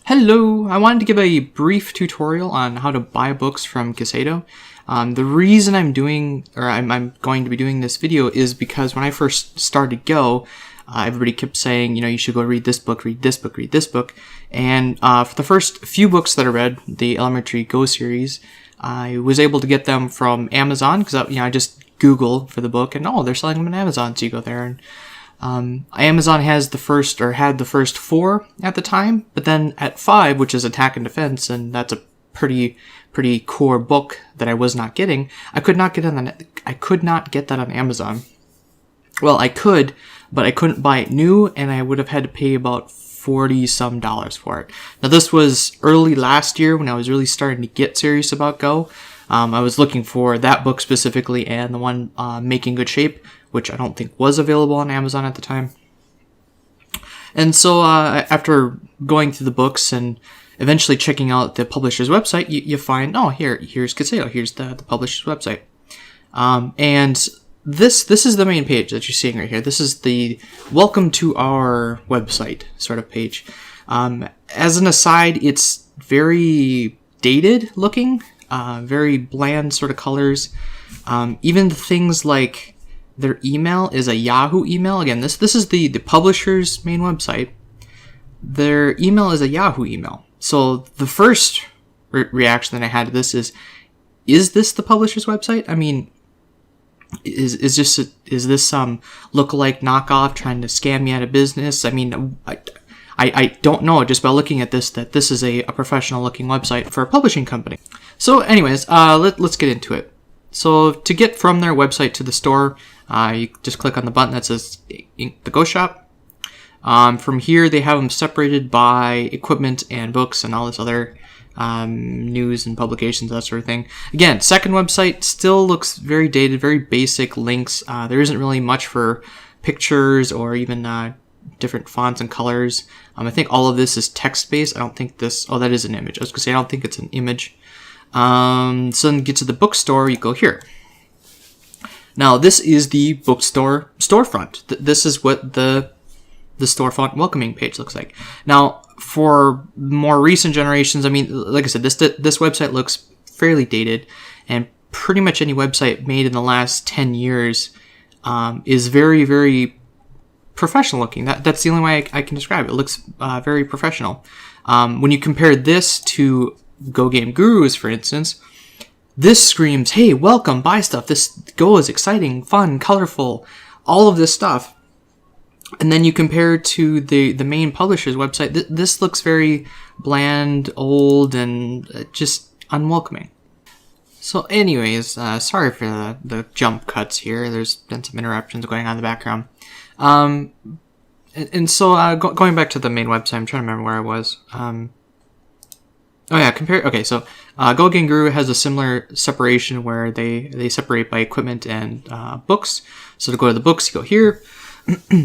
Hello! I wanted to give a brief tutorial on how to buy books from Kiseido. The reason I'm going to be doing this video is because when I first started Go, everybody kept saying, you should go read this book, read this book, read this book. And for the first few books that I read, the Elementary Go series, I was able to get them from Amazon because I just Google for the book and they're selling them on Amazon, so you go there and Amazon had the first 4 at the time, but then at 5, which is Attack and Defense, and that's a pretty core book that I was not getting. I could not get that on Amazon. Well, I could, but I couldn't buy it new, and I would have had to pay about $40-some for it. Now, this was early last year when I was really starting to get serious about Go. I was looking for that book specifically and the one Making Good Shape, which I don't think was available on Amazon at the time. And so after going through the books and eventually checking out the publisher's website, you find, here's Kiseido, here's the publisher's website. And this is the main page that you're seeing right here. This is the welcome to our website sort of page. As an aside, it's very dated looking, very bland sort of colors. Even the things like their email is a Yahoo email. Again, this is the publisher's main website. Their email is a Yahoo email. So the first reaction that I had to this is this the publisher's website? I mean, is this some lookalike knockoff trying to scam me out of business? I mean, I don't know just by looking at this that this is a professional looking website for a publishing company. So anyways, let's get into it. So to get from their website to the store, you just click on the button that says the Go Shop. From here, they have them separated by equipment and books and all this other news and publications, that sort of thing. Again, second website still looks very dated, very basic links. There isn't really much for pictures or even different fonts and colors. I think all of this is text-based. I don't think this... Oh, that is an image. I was going to say, I don't think it's an image. So then get to the bookstore, you go here. Now, this is the bookstore storefront. This is what the storefront welcoming page looks like. Now, for more recent generations, I mean, like I said, this website looks fairly dated, and pretty much any website made in the last 10 years is very, very professional looking. That's the only way I can describe it. It looks very professional. When you compare this to Go Game Gurus, for instance, this screams, hey, welcome, buy stuff. This Go is exciting, fun, colorful, all of this stuff. And then you compare it to the main publisher's website. This looks very bland, old, and just unwelcoming. So anyways, sorry for the jump cuts here. There's been some interruptions going on in the background. So going back to the main website, I'm trying to remember where I was. So Go Game Guru has a similar separation where they separate by equipment and books. So to go to the books, you go here.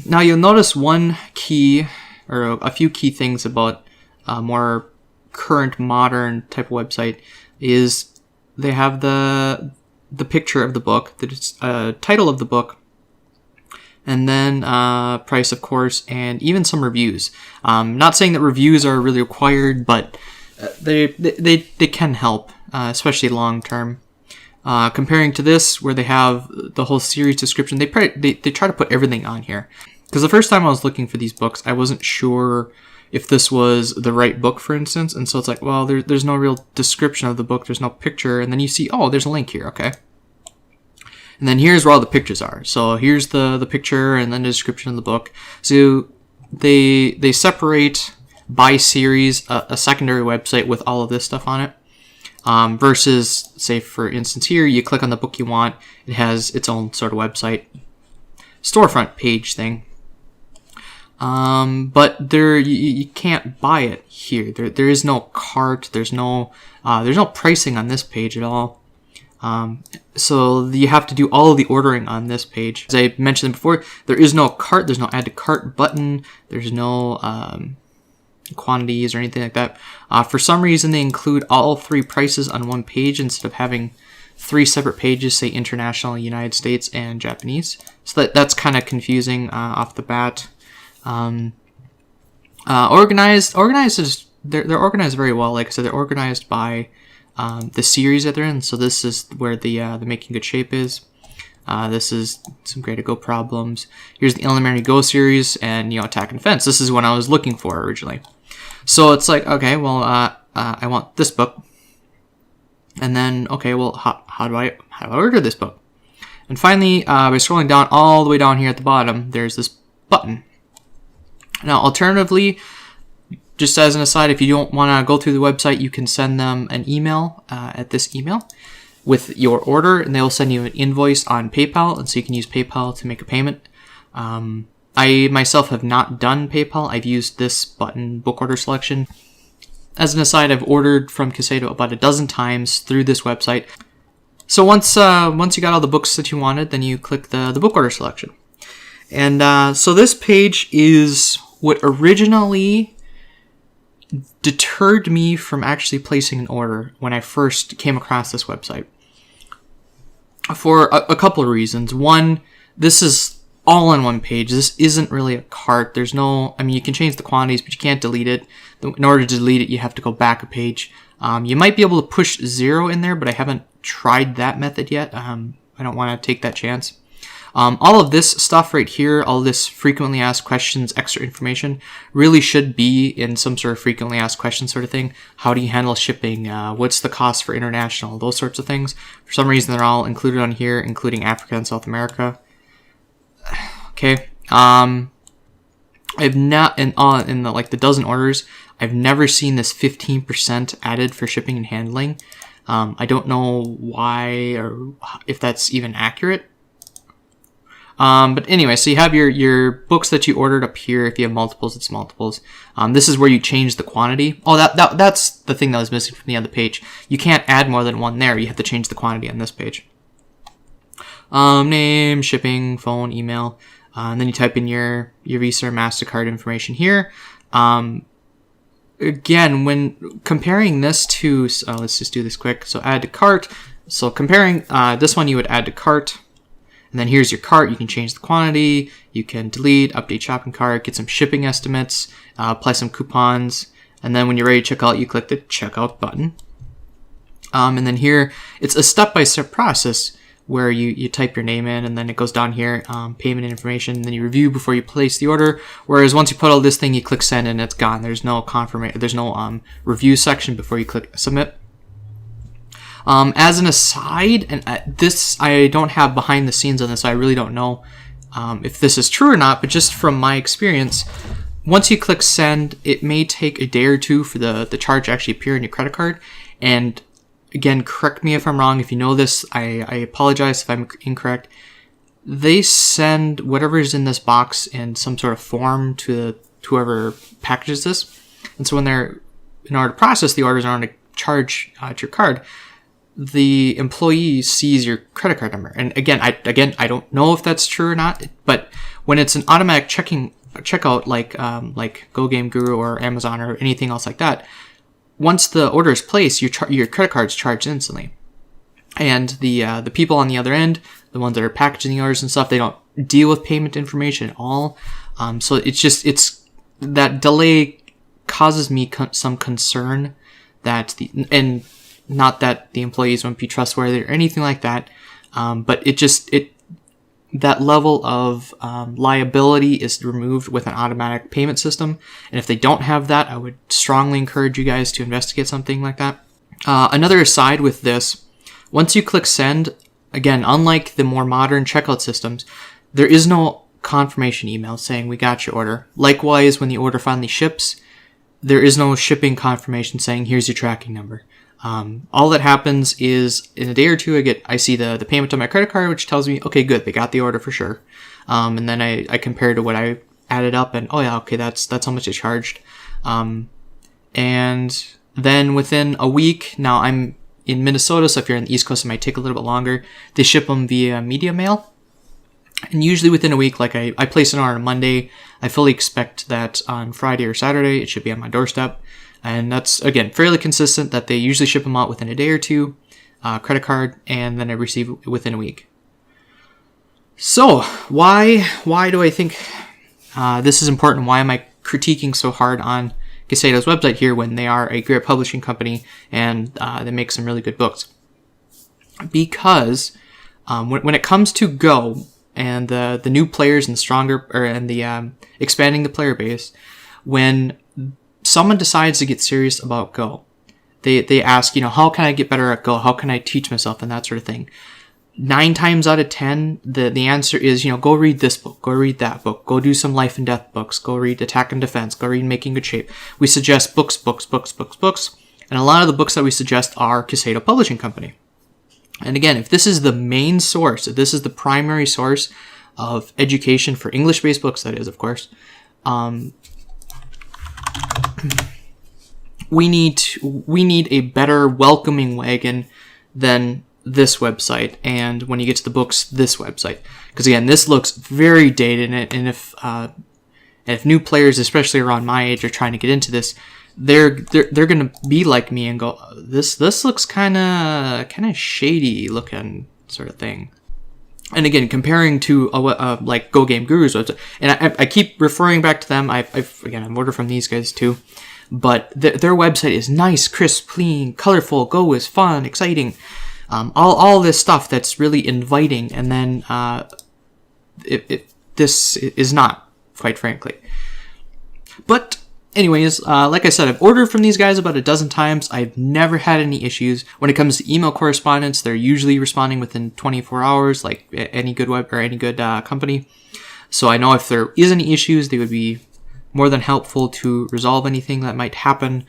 Now you'll notice one key, or a few key things about a more current, modern type of website is they have the picture of the book, the title of the book, and then price, of course, and even some reviews. Not saying that reviews are really required, but they can help, especially long term. Comparing to this, where they have the whole series description, they try to put everything on here. Because the first time I was looking for these books, I wasn't sure if this was the right book, for instance. And so it's like, well, there's no real description of the book. There's no picture. And then you see, there's a link here. Okay. And then here's where all the pictures are. So here's the picture and then the description of the book. So they separate by series a secondary website with all of this stuff on it. Versus, say, for instance, here, you click on the book you want. It has its own sort of website, storefront page thing. But you can't buy it here. There is no cart. There's no pricing on this page at all. So you have to do all of the ordering on this page. As I mentioned before, there is no cart. There's no add to cart button. There's no quantities or anything like that. For some reason, they include all 3 prices on one page instead of having 3 separate pages, say international, United States, and Japanese. So that's kind of confusing off the bat. Organized is they're organized very well. Like I said, they're organized by the series that they're in. So this is where the Making Good Shape is. This is some Great to Go problems. Here's the Elementary Go series, and Attack and Defense. This is what I was looking for originally. So it's like, okay, well, I want this book, and then okay, well, how do I order this book? And finally, by scrolling down all the way down here at the bottom, there's this button. Now, alternatively, just as an aside, if you don't want to go through the website, you can send them an email at this email with your order, and they will send you an invoice on PayPal, and so you can use PayPal to make a payment. I myself have not done PayPal. I've used this button, book order selection. As an aside, I've ordered from Kiseido about a dozen times through this website. So once you got all the books that you wanted, then you click the book order selection. And so this page is what originally deterred me from actually placing an order when I first came across this website. For a couple of reasons. One, this is all on one page. This isn't really a cart. There's no, I mean, you can change the quantities, but you can't delete it. In order to delete it, you have to go back a page. You might be able to push 0 in there, but I haven't tried that method yet. I don't want to take that chance. All of this stuff right here, all this frequently asked questions, extra information, really should be in some sort of frequently asked questions sort of thing. How do you handle shipping? What's the cost for international? Those sorts of things. For some reason, they're all included on here, including Africa and South America. Okay. I've not in the dozen orders, I've never seen this 15% added for shipping and handling. I don't know why or if that's even accurate. But anyway, so you have your books that you ordered up here. If you have multiples, it's multiples. This is where you change the quantity. Oh, that's the thing that was missing from the other page. You can't add more than one there. You have to change the quantity on this page. Name, shipping, phone, email, and then you type in your Visa or MasterCard information here. Again, when comparing this to, let's just do this quick. So add to cart. So comparing this one, you would add to cart. And then here's your cart. You can change the quantity. You can delete, update shopping cart, get some shipping estimates, apply some coupons. And then when you're ready to check out, you click the checkout button. And then here, it's a step-by-step process where you type your name in, and then it goes down here, payment information, and then you review before you place the order. Whereas once you put all this thing, you click send, and it's gone. There's no confirmation. There's no review section before you click submit. As an aside, and this I don't have behind the scenes on this, so I really don't know if this is true or not, but just from my experience, once you click send, it may take a day or two for the charge to actually appear in your credit card. And again, correct me if I'm wrong. If you know this, I apologize if I'm incorrect. They send whatever is in this box in some sort of form to whoever packages this. And so when in order to process the orders, in order to charge to your card, the employee sees your credit card number. And again, I don't know if that's true or not, but when it's an automatic checkout like Go Game Guru or Amazon or anything else like that, once the order is placed, your credit card's charged instantly. And the people on the other end, the ones that are packaging the orders and stuff, they don't deal with payment information at all. So it's that delay causes me some concern that and not that the employees won't be trustworthy or anything like that, but that level of liability is removed with an automatic payment system. And if they don't have that, I would strongly encourage you guys to investigate something like that. Another aside with this, once you click send, again, unlike the more modern checkout systems, there is no confirmation email saying we got your order. Likewise, when the order finally ships, there is no shipping confirmation saying here's your tracking number. All that happens is in a day or two, I see the payment on my credit card, which tells me, okay, good, they got the order for sure. And then I compare to what I added up, and oh yeah, okay, that's how much they charged. And then within a week, now I'm in Minnesota, so if you're in the East Coast, it might take a little bit longer. They ship them via media mail. And usually within a week, like I place an order on Monday, I fully expect that on Friday or Saturday, it should be on my doorstep. And that's, again, fairly consistent that they usually ship them out within a day or two, credit card, and then I receive it within a week. So why do I think this is important? Why am I critiquing so hard on Kiseido's website here when they are a great publishing company and they make some really good books. Because when it comes to Go and the new players and the expanding the player base, when someone decides to get serious about Go, they ask, how can I get better at Go? How can I teach myself and that sort of thing? 9 times out of 10, the answer is, go read this book, go read that book, go do some life and death books, go read Attack and Defense, go read Making Good Shape. We suggest books, and a lot of the books that we suggest are Kiseido Publishing Company. And again, if this is the main source, if this is the primary source of education for English-based books, that is, of course, we need a better welcoming wagon than this website, and when you get to the books, this website. Because again, this looks very dated, and if new players, especially around my age, are trying to get into this, they're gonna be like me and go, this looks kind of shady looking sort of thing. And again, comparing to like Go Game Guru's website, and I keep referring back to them. I've ordered from these guys too, but their website is nice, crisp, clean, colorful. Go is fun, exciting. All this stuff that's really inviting, and then this is not, quite frankly. But anyways, like I said, I've ordered from these guys about a dozen times. I've never had any issues. When it comes to email correspondence, they're usually responding within 24 hours, like any good web or any good company. So I know if there is any issues, they would be more than helpful to resolve anything that might happen.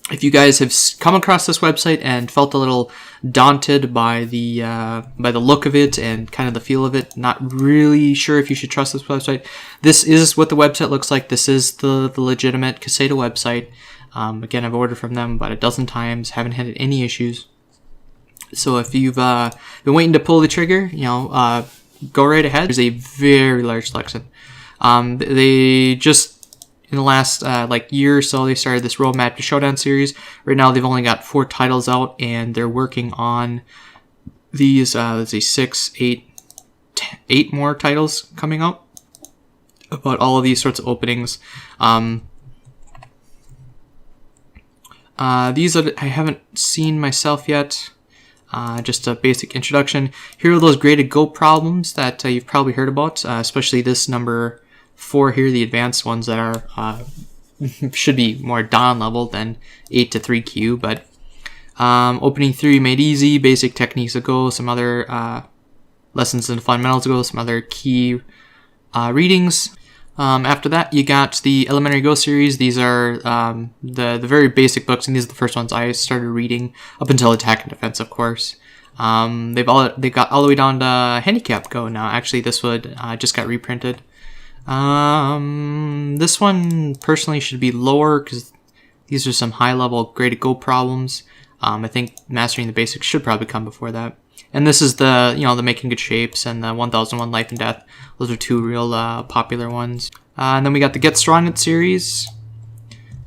If you guys have come across this website and felt a little daunted by the look of it and kind of the feel of it, not really sure if you should trust this website, this is what the website looks like. This is the legitimate Kiseido website. Again, I've ordered from them about a dozen times, haven't had any issues. So if you've been waiting to pull the trigger, go right ahead. There's a very large selection. They just, in the last year or so, they started this Roadmap to Showdown series. Right now, they've only got 4 titles out, and they're working on these, let's see, 6, 8, 8 more titles coming out about all of these sorts of openings. These I haven't seen myself yet. Just a basic introduction. Here are those graded Go problems that you've probably heard about, especially this number 4 here, the advanced ones that are should be more Dawn level than 8 to 3Q, but opening 3 made easy, basic techniques of Go, some other lessons in fundamentals of Go, some other key readings. After that, you got the Elementary Go series. These are the very basic books, and these are the first ones I started reading up until Attack and Defense, of course. They got all the way down to Handicap Go now. Actually, this one just got reprinted. This one personally should be lower because these are some high-level graded Go problems. I think Mastering the Basics should probably come before that. And this is the Making Good Shapes and the 1001 Life and Death. Those are 2 real popular ones. And then we got the Get Strong It series.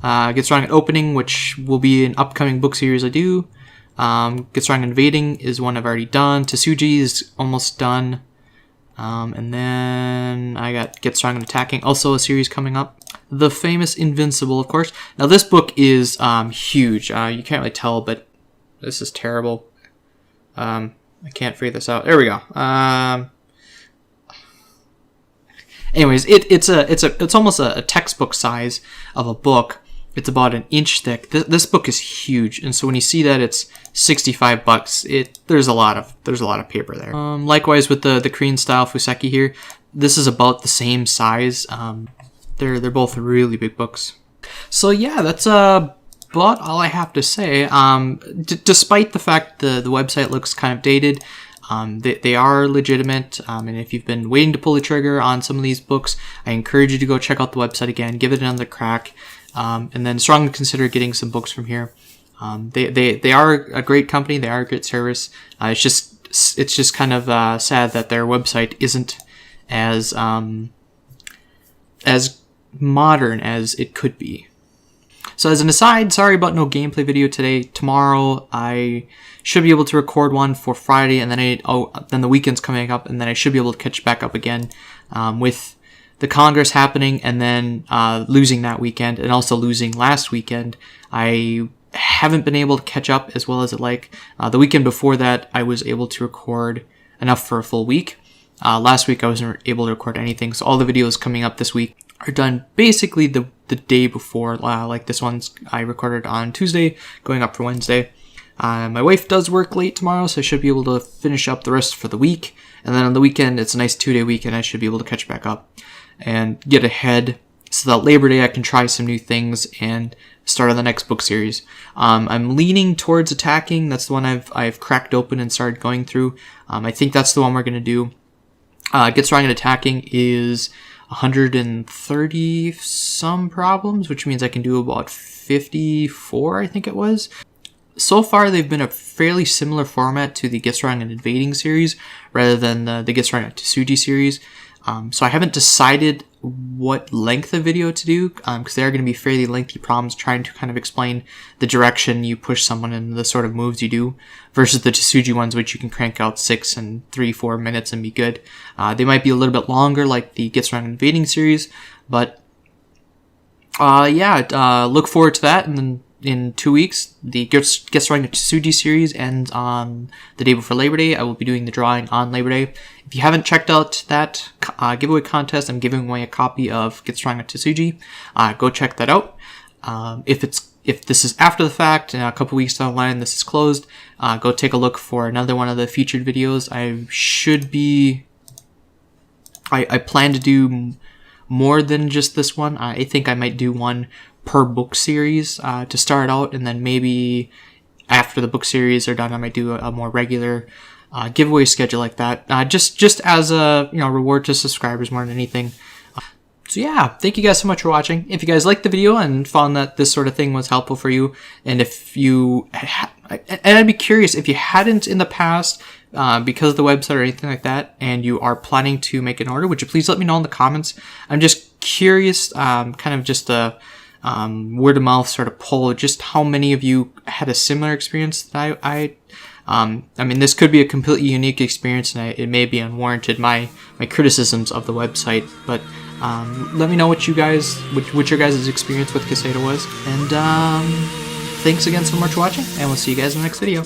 Get Strong It Opening, which will be an upcoming book series I do. Get Strong Invading is one I've already done. Tsuji is almost done. And then I got Get Strong and Attacking, also a series coming up. The famous Invincible, of course. Now this book is huge. You can't really tell, but this is terrible. I can't figure this out. There we go. Anyways, it's almost a textbook size of a book. It's about an inch thick. This book is huge, and so when you see that it's $65, there's a lot of paper there. Likewise with the Korean style Fuseki here, this is about the same size. They're both really big books. So yeah, that's about all I have to say. Despite the fact the website looks kind of dated, they are legitimate, and if you've been waiting to pull the trigger on some of these books, I encourage you to go check out the website again, give it another crack, and then strongly consider getting some books from here. They are a great company, they are a great service. It's just kind of sad that their website isn't as modern as it could be. So as an aside, sorry about no gameplay video today. Tomorrow I should be able to record one for Friday, and then then the weekend's coming up, and then I should be able to catch back up again with the Congress happening and then losing that weekend and also losing last weekend, I haven't been able to catch up as well as I'd like. The weekend before that, I was able to record enough for a full week. Last week, I wasn't able to record anything, so all the videos coming up this week are done basically the day before. Like this one's I recorded on Tuesday, going up for Wednesday. My wife does work late tomorrow, so I should be able to finish up the rest for the week. And then on the weekend, it's a nice 2-day weekend. I should be able to catch back up and get ahead so that Labor Day I can try some new things and start on the next book series. I'm leaning towards Attacking. That's the one I've cracked open and started going through. I think that's the one we're going to do. Get Strong at Attacking is 130 some problems, which means I can do about 54, I think it was. So far, they've been a fairly similar format to the Get Strong at Invading series, rather than the Get Strong at Tsuji series. So I haven't decided what length of video to do, because they are going to be fairly lengthy problems trying to kind of explain the direction you push someone and the sort of moves you do, versus the Tsuji ones, which you can crank out 6 and 3-4 minutes and be good. They might be a little bit longer, like the Get Strong at Invading series, but look forward to that. And then in 2 weeks, the Get Strong at Tsuji series ends on the day before Labor Day. I will be doing the drawing on Labor Day. If you haven't checked out that giveaway contest, I'm giving away a copy of Get Strong at Tsuji. Go check that out. If this is after the fact, and a couple weeks down the line this is closed, go take a look for another one of the featured videos. I plan to do more than just this one. I think I might do one per book series to start out, and then maybe after the book series are done, I might do a more regular giveaway schedule like that, just as a reward to subscribers more than anything. So yeah, thank you guys so much for watching. If you guys liked the video and found that this sort of thing was helpful for you, and if you and I'd be curious if you hadn't in the past because of the website or anything like that, and you are planning to make an order, would you please let me know in the comments? I'm just curious, kind of just a word of mouth sort of poll, just how many of you had a similar experience that I mean, this could be a completely unique experience, and it may be unwarranted, my criticisms of the website, but let me know what your guys' experience with Kiseido was, and thanks again so much for watching, and we'll see you guys in the next video.